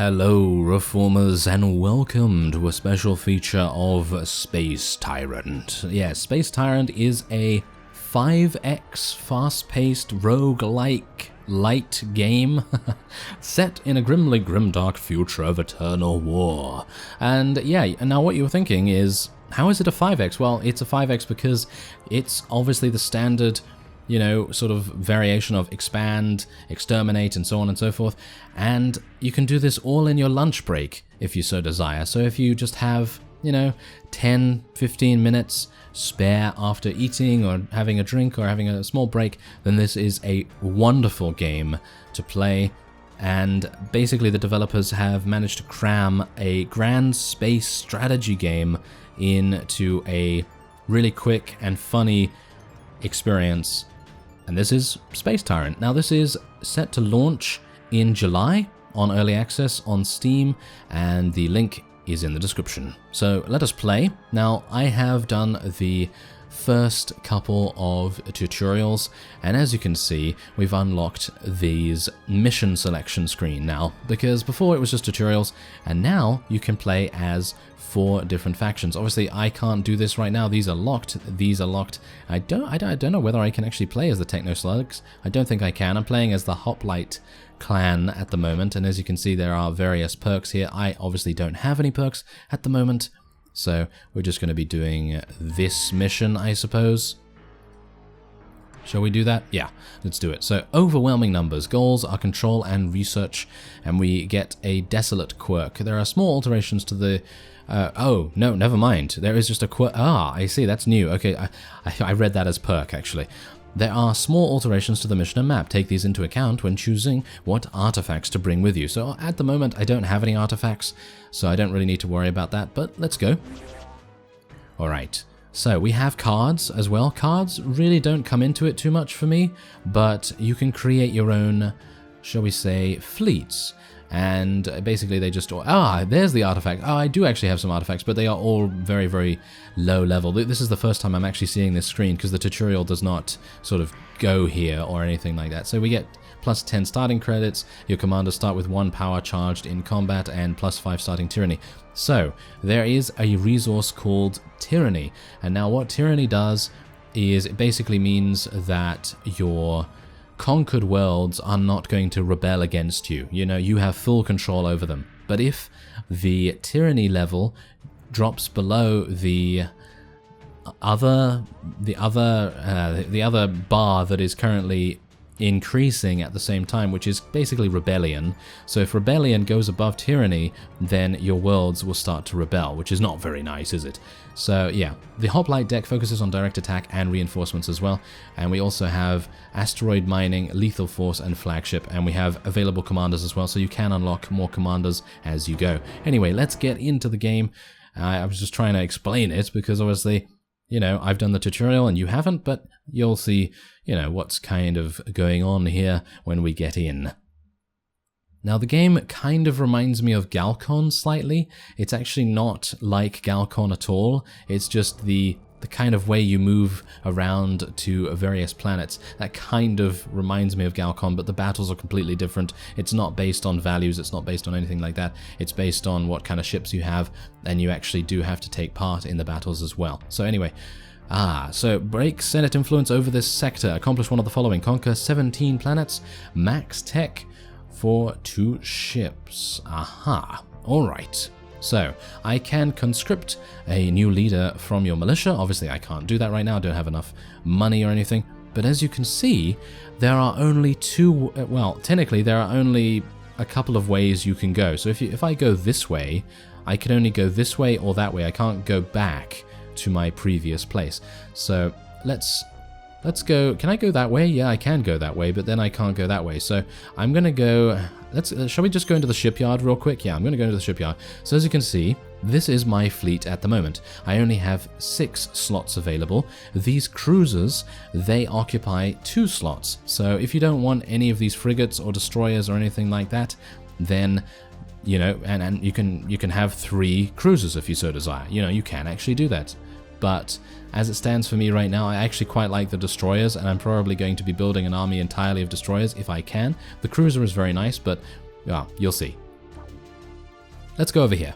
Hello Reformers and welcome to a special feature of Space Tyrant. Yeah, Space Tyrant is a 5x fast-paced roguelike light game set in a grimdark future of eternal war. And yeah, and now what you were thinking is, how is it a 5x? Well, it's a 5x because it's obviously the standard, you know, sort of variation of expand, exterminate, and so on and so forth. And you can do this all in your lunch break if you so desire. So if you just have, you know, 10, 15 minutes spare after eating or having a drink or having a small break, then this is a wonderful game to play. And basically the developers have managed to cram a grand space strategy game into a really quick and funny experience. And this is Space Tyrant. Now this is set to launch in July on Early Access on Steam, and the link is in the description. So let us play. Now I have done the first couple of tutorials, and as you can see, we've unlocked these mission selection screen now, because before it was just tutorials, and now you can play as 4 different factions. Obviously I can't do this right now, these are locked. I don't know whether I can actually play as the Techno Slugs. I don't think I can. I'm playing as the Hoplite clan at the moment, and as you can see there are various perks here. I obviously don't have any perks at the moment, so we're just going to be doing this mission, I suppose. Shall we do that? Yeah, let's do it. So, overwhelming numbers. Goals are control and research, and we get a desolate quirk. There are small alterations to the... oh, no, never mind. There is just a quirk. Ah, I see, that's new. Okay, I read that as perk, actually. There are small alterations to the mission and map. Take these into account when choosing what artifacts to bring with you. So at the moment, I don't have any artifacts, so I don't really need to worry about that, but let's go. Alright, so we have cards as well. Cards really don't come into it too much for me, but you can create your own, shall we say, fleets. And basically they just... Ah, there's the artifact. Oh, I do actually have some artifacts, but they are all very, very low level. This is the first time I'm actually seeing this screen, because the tutorial does not sort of go here or anything like that. So we get plus 10 starting credits. Your commanders start with 1 power charged in combat and plus 5 starting tyranny. So there is a resource called tyranny. And now what tyranny does is it basically means that your conquered worlds are not going to rebel against you. You know, you have full control over them. But if the tyranny level drops below the other bar that is currently increasing at the same time, which is basically rebellion. So if rebellion goes above tyranny, then your worlds will start to rebel, which is not very nice, is it? So yeah, the Hoplite deck focuses on direct attack and reinforcements as well, and we also have asteroid mining, lethal force, and flagship, and we have available commanders as well, so you can unlock more commanders as you go. Anyway, let's get into the game. I was just trying to explain it because obviously, you know, I've done the tutorial and you haven't, but you'll see, you know, what's kind of going on here when we get in. Now, the game kind of reminds me of Galcon slightly. It's actually not like Galcon at all. It's just the kind of way you move around to various planets. That kind of reminds me of Galcon, but the battles are completely different. It's not based on values, it's not based on anything like that. It's based on what kind of ships you have, and you actually do have to take part in the battles as well. So anyway, so break Senate influence over this sector. Accomplish one of the following. Conquer 17 planets. Max tech for 2 ships. Aha. Alright. So, I can conscript a new leader from your militia. Obviously, I can't do that right now. I don't have enough money or anything. But as you can see, there are only 2... Well, technically, there are only a couple of ways you can go. So if I go this way, I can only go this way or that way. I can't go back to my previous place. So, let's go. Can I go that way? Yeah, I can go that way, but then I can't go that way. So I'm going to go... shall we just go into the shipyard real quick? Yeah, I'm going to go into the shipyard. So as you can see, this is my fleet at the moment. I only have 6 slots available. These cruisers, they occupy 2 slots. So if you don't want any of these frigates or destroyers or anything like that, then... You know, and you can have 3 cruisers if you so desire. You know, you can actually do that. But as it stands for me right now, I actually quite like the destroyers, and I'm probably going to be building an army entirely of destroyers if I can. The cruiser is very nice, but yeah, you'll see. let's go over here.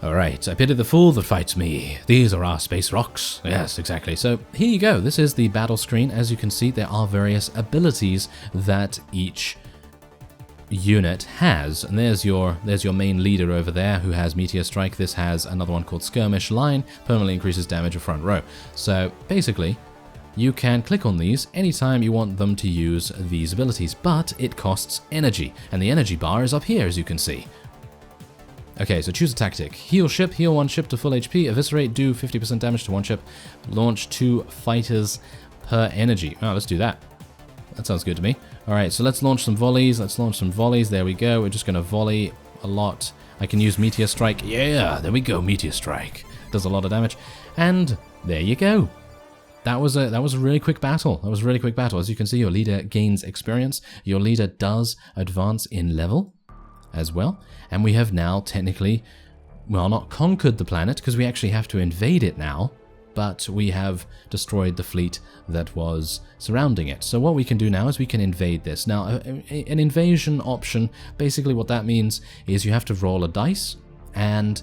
Alright, I pity the fool that fights me. These are our space rocks. Yes, exactly. So here you go. This is the battle screen. As you can see, there are various abilities that each unit has. And there's your main leader over there who has Meteor Strike. This has another one called Skirmish Line. Permanently increases damage of front row. So basically, you can click on these anytime you want them to use these abilities, but it costs energy. And the energy bar is up here, as you can see. Okay, so choose a tactic. Heal ship, heal one ship to full HP, eviscerate, do 50% damage to one ship, launch 2 fighters per energy. Oh, let's do that. That sounds good to me. Alright, so let's launch some volleys. There we go. We're just going to volley a lot. I can use Meteor Strike. Yeah, there we go, Meteor Strike. Does a lot of damage. And there you go. That was a really quick battle. As you can see, your leader gains experience. Your leader does advance in level as well. And we have now technically, well, not conquered the planet, because we actually have to invade it now, but we have destroyed the fleet that was surrounding it. So what we can do now is we can invade this. Now, an invasion option, basically what that means is you have to roll a dice, and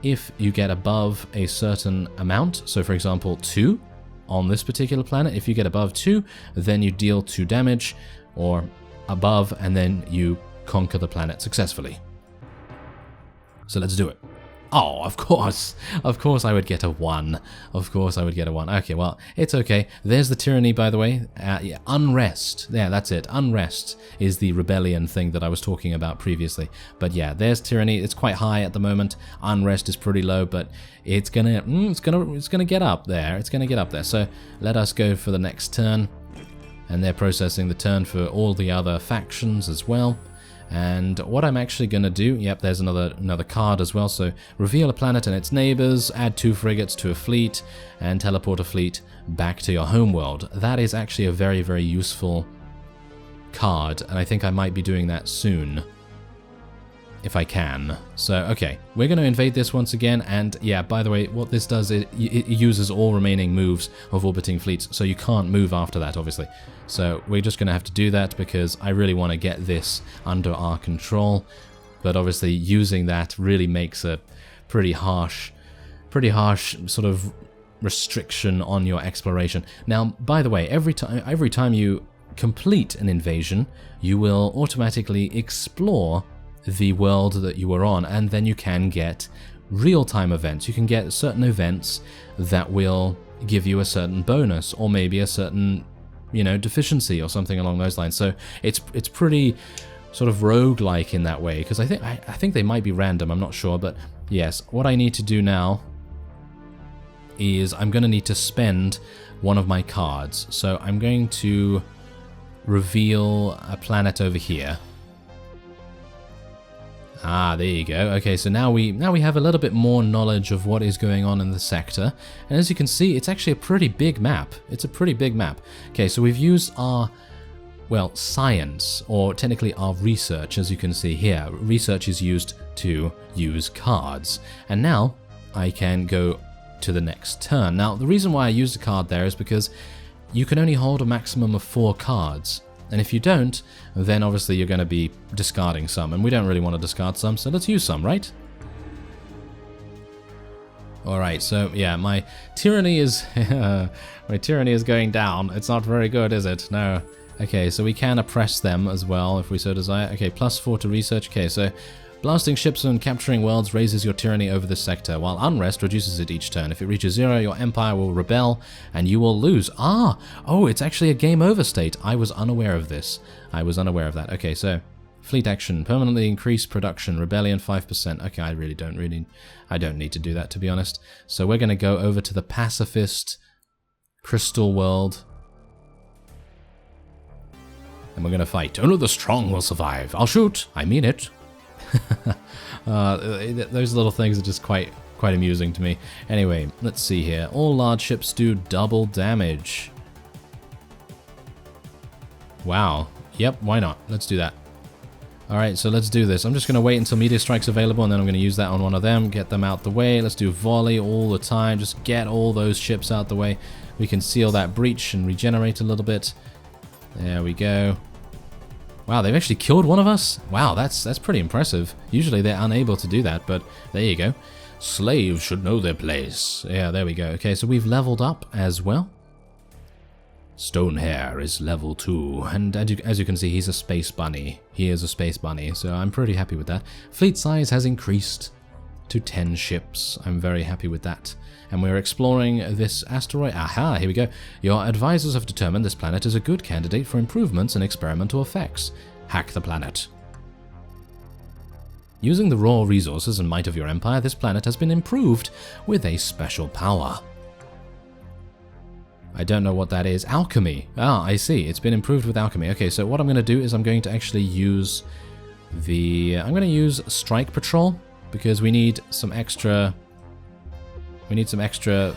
if you get above a certain amount, so for example 2 on this particular planet, if you get above 2, then you deal 2 damage, or above, and then you conquer the planet successfully. So let's do it. Oh, of course I would get a 1. Okay, well, it's okay. There's the tyranny, by the way. Yeah, unrest. Yeah, that's it. Unrest is the rebellion thing that I was talking about previously. But yeah, there's tyranny. It's quite high at the moment. Unrest is pretty low, but it's gonna get up there. So let us go for the next turn, and they're processing the turn for all the other factions as well. And what I'm actually going to do, yep, there's another card as well, so reveal a planet and its neighbors, add 2 frigates to a fleet, and teleport a fleet back to your homeworld. That is actually a very, very useful card, and I think I might be doing that soon, if I can. So, okay, we're going to invade this once again, and yeah, by the way, what this does is it uses all remaining moves of orbiting fleets, so you can't move after that, obviously. So we're just going to have to do that because I really want to get this under our control, but obviously using that really makes a pretty harsh sort of restriction on your exploration. Now, by the way, every time you complete an invasion, you will automatically explore the world that you were on, and then you can get real-time events. You can get certain events that will give you a certain bonus, or maybe a certain, you know, deficiency or something along those lines. So it's pretty sort of roguelike in that way, because I think they might be random, I'm not sure, but yes, what I need to do now is I'm going to need to spend one of my cards. So I'm going to reveal a planet over here. Ah, there you go. Okay, so now we have a little bit more knowledge of what is going on in the sector. And as you can see, it's actually a pretty big map. It's a pretty big map. Okay, so we've used our, well, science, or technically our research, as you can see here. Research is used to use cards. And now I can go to the next turn. Now, the reason why I used a card there is because you can only hold a maximum of 4 cards. And if you don't, then obviously you're going to be discarding some, and we don't really want to discard some, so let's use some, right? Alright, so yeah, my tyranny is going down. It's not very good, is it? No. Okay, so we can oppress them as well if we so desire. Okay, +4 to research. Okay, so blasting ships and capturing worlds raises your tyranny over this sector, while unrest reduces it each turn. If it reaches 0, your empire will rebel, and you will lose. Oh, it's actually a game over state. I was unaware of this. I was unaware of that. Okay, so fleet action, permanently increase production, rebellion 5%. Okay, I don't need to do that, to be honest. So we're going to go over to the pacifist crystal world, and we're going to fight. Only the strong will survive. I'll shoot. I mean it. Those little things are just quite amusing to me. Anyway, let's see here. All large ships do double damage. Wow. Yep, why not? Let's do that. Alright, so let's do this. I'm just going to wait until meteor strike's available, and then I'm going to use that on one of them, get them out the way. Let's do volley all the time. Just get all those ships out the way. We can seal that breach and regenerate a little bit. There we go. Wow, they've actually killed one of us? Wow, that's pretty impressive. Usually they're unable to do that, but there you go. Slaves should know their place. Yeah, there we go. Okay, so we've leveled up as well. Stonehair is level 2, and as you can see, he's a space bunny. He is a space bunny, so I'm pretty happy with that. Fleet size has increased to 10 ships. I'm very happy with that. And we're exploring this asteroid. Aha, here we go. Your advisors have determined this planet is a good candidate for improvements and experimental effects. Hack the planet. Using the raw resources and might of your empire, this planet has been improved with a special power. I don't know what that is. Alchemy. Ah, I see. It's been improved with alchemy. Okay, so what I'm going to do is I'm going to actually use the... I'm going to use Strike Patrol, because we need some extra... We need some extra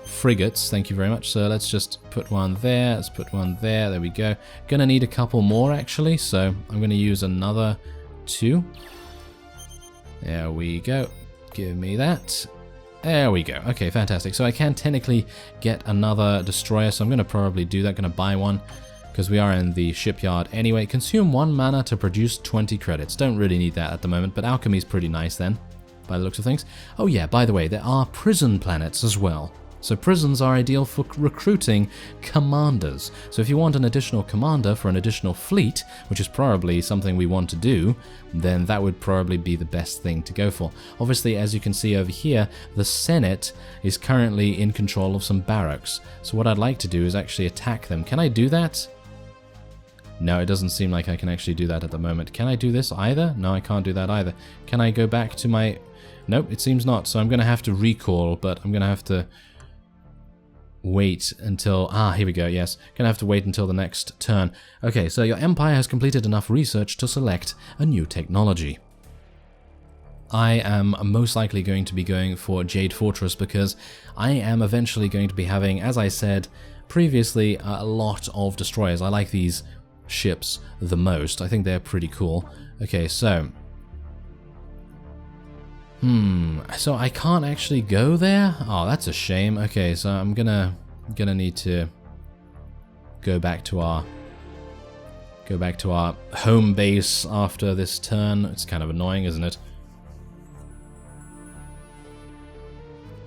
frigates, thank you very much. So let's just put one there, let's put one there, there we go. Gonna need a couple more actually, so I'm gonna use another 2. There we go, give me that. There we go, okay, fantastic. So I can technically get another destroyer, so I'm gonna probably do that, gonna buy one, because we are in the shipyard anyway. Consume 1 mana to produce 20 credits. Don't really need that at the moment, but alchemy's pretty nice then, by the looks of things. Oh yeah, by the way, there are prison planets as well. So prisons are ideal for recruiting commanders. So if you want an additional commander for an additional fleet, which is probably something we want to do, then that would probably be the best thing to go for. Obviously, as you can see over here, the Senate is currently in control of some barracks. So what I'd like to do is actually attack them. Can I do that? No, it doesn't seem like I can actually do that at the moment. Can I do this either? No, I can't do that either. Can I go back to my... Nope, it seems not. So I'm going to have to recall, but I'm going to have to wait until... Ah, here we go, yes. Going to have to wait until the next turn. Okay, so your empire has completed enough research to select a new technology. I am most likely going to be going for Jade Fortress because I am eventually going to be having, as I said previously, a lot of destroyers. I like these ships the most. I think they're pretty cool. Okay, so... So I can't actually go there? Oh, that's a shame. Okay, so I'm gonna need to go back to our home base after this turn. It's kind of annoying, isn't it?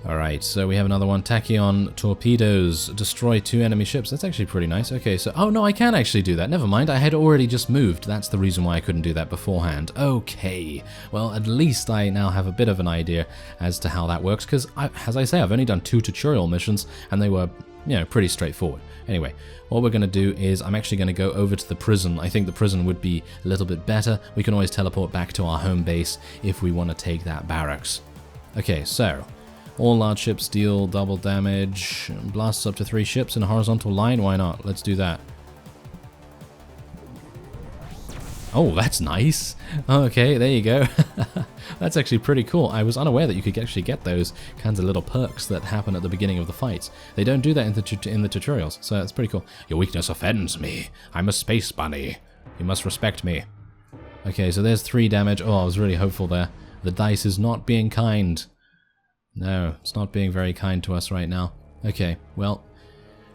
Alright, so we have another one. Tachyon torpedoes. Destroy 2 enemy ships. That's actually pretty nice. Okay, so... Oh, no, I can actually do that. Never mind. I had already just moved. That's the reason why I couldn't do that beforehand. Okay. Well, at least I now have a bit of an idea as to how that works, because, as I say, I've only done 2 tutorial missions, and they were, you know, pretty straightforward. Anyway, what we're going to do is I'm actually going to go over to the prison. I think the prison would be a little bit better. We can always teleport back to our home base if we want to take that barracks. Okay, so... All large ships deal double damage. Blasts up to 3 ships in a horizontal line. Why not? Let's do that. Oh, that's nice. Okay, there you go. That's actually pretty cool. I was unaware that you could actually get those kinds of little perks that happen at the beginning of the fights. They don't do that in the tutorials, so it's pretty cool. Your weakness offends me. I'm a space bunny. You must respect me. Okay, so there's 3 damage. Oh, I was really hopeful there. The dice is not being kind. No, it's not being very kind to us right now. Okay, well,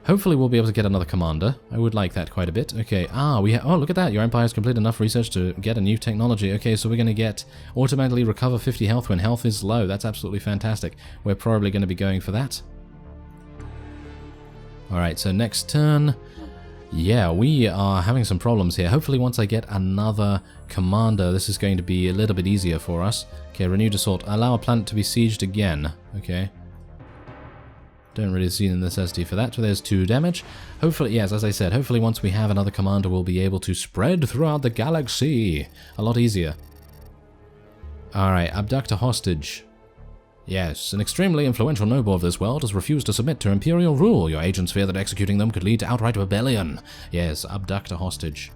hopefully we'll be able to get another commander. I would like that quite a bit. Okay, oh, look at that. Your empire has completed enough research to get a new technology. Okay, so we're going to get automatically recover 50 health when health is low. That's absolutely fantastic. We're probably going to be going for that. Alright, so next turn... Yeah, we are having some problems here. Hopefully once I get another commander, this is going to be a little bit easier for us. Okay, renewed assault. Allow a planet to be sieged again. Okay. Don't really see the necessity for that. So there's 2 damage. Hopefully, yes, as I said, hopefully once we have another commander, we'll be able to spread throughout the galaxy. A lot easier. Alright, abduct a hostage. Yes, an extremely influential noble of this world has refused to submit to imperial rule. Your agents fear that executing them could lead to outright rebellion. Yes, abduct a hostage.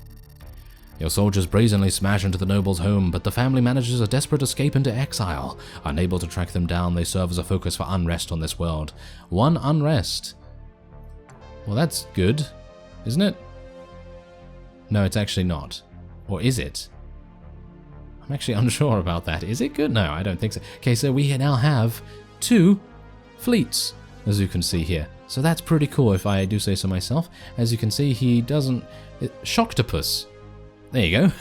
Your soldiers brazenly smash into the noble's home, but the family manages a desperate escape into exile. Unable to track them down, they serve as a focus for unrest on this world. 1 unrest. Well, that's good, isn't it? No, it's actually not. Or is it? I'm actually unsure about that. Is it good? No, I don't think so. Okay, so we now have 2 fleets, as you can see here. So that's pretty cool if I do say so myself. As you can see, he doesn't... Shocktopus. There you go.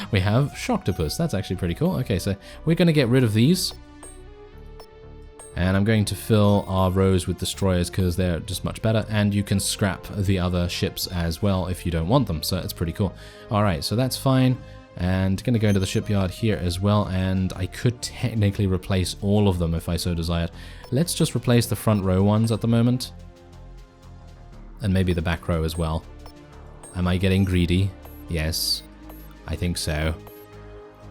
We have Shocktopus. That's actually pretty cool. Okay, so we're going to get rid of these. And I'm going to fill our rows with destroyers because they're just much better. And you can scrap the other ships as well if you don't want them. So it's pretty cool. Alright, so that's fine. And going to go into the shipyard here as well. And I could technically replace all of them if I so desired. Let's just replace the front row ones at the moment. And maybe the back row as well. Am I getting greedy? Yes, I think so.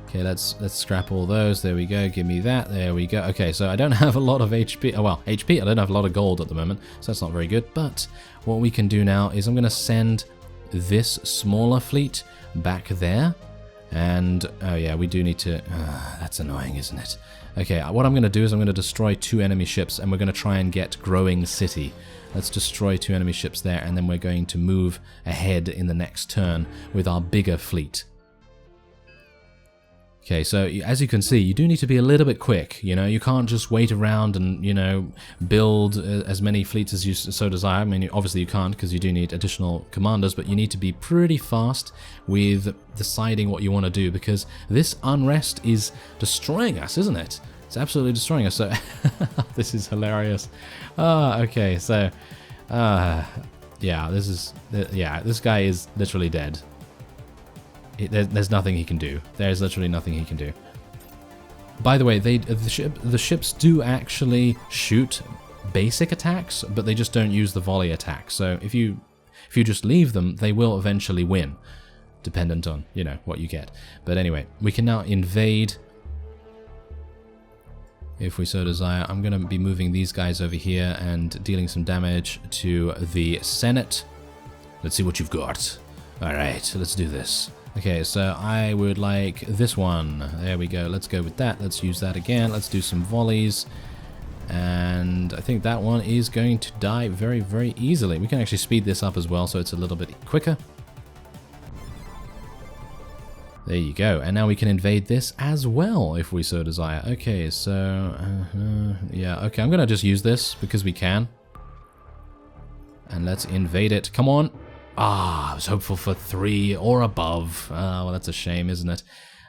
Okay, let's scrap all those. There we go. Give me that. There we go. Okay, so I don't have a lot of HP. Oh, well, HP. I don't have a lot of gold at the moment, so that's not very good. But what we can do now is I'm going to send this smaller fleet back there. And, oh yeah, we do need to... that's annoying, isn't it? Okay, what I'm going to do is I'm going to destroy 2 enemy ships, and we're going to try and get Growing City. Let's destroy 2 enemy ships there, and then we're going to move ahead in the next turn with our bigger fleet. Okay, so as you can see, you do need to be a little bit quick, you know, you can't just wait around and, you know, build as many fleets as you so desire. I mean, obviously you can't because you do need additional commanders, but you need to be pretty fast with deciding what you want to do because this unrest is destroying us, isn't it? It's absolutely destroying us, so this is hilarious. Okay, so, yeah, this guy is literally dead. There's nothing he can do. There's literally nothing he can do. By the way, the ships do actually shoot basic attacks, but they just don't use the volley attack. So if you just leave them, they will eventually win, dependent on, you know, what you get. But anyway, we can now invade if we so desire. I'm going to be moving these guys over here and dealing some damage to the Senate. Let's see what you've got. Alright, let's do this. Okay, so I would like this one. There we go. Let's go with that. Let's use that again. Let's do some volleys. And I think that one is going to die very, very easily. We can actually speed this up as well, so it's a little bit quicker. There you go. And now we can invade this as well, if we so desire. Okay, so... yeah, okay, I'm going to just use this because we can. And let's invade it. Come on. Ah, I was hopeful for 3 or above. Well, that's a shame, isn't it?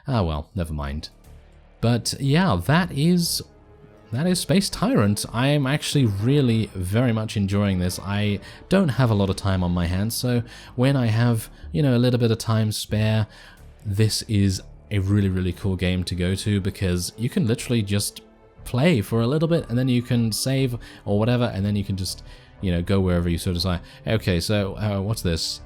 Ah, well, never mind. But yeah, that is Space Tyrant. I am actually really very much enjoying this. I don't have a lot of time on my hands, so when I have, you know, a little bit of time spare, this is a really, really cool game to go to because you can literally just play for a little bit and then you can save or whatever, and then you can just, you know, go wherever you so desire. Okay, so what's this?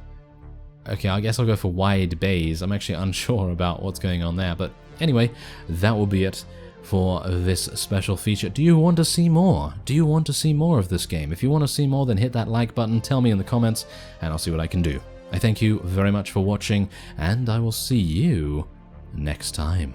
Okay, I guess I'll go for wide bays. I'm actually unsure about what's going on there, but anyway, that will be it for this special feature. Do you want to see more? Do you want to see more of this game? If you want to see more, then hit that like button, tell me in the comments, and I'll see what I can do. I thank you very much for watching, and I will see you next time.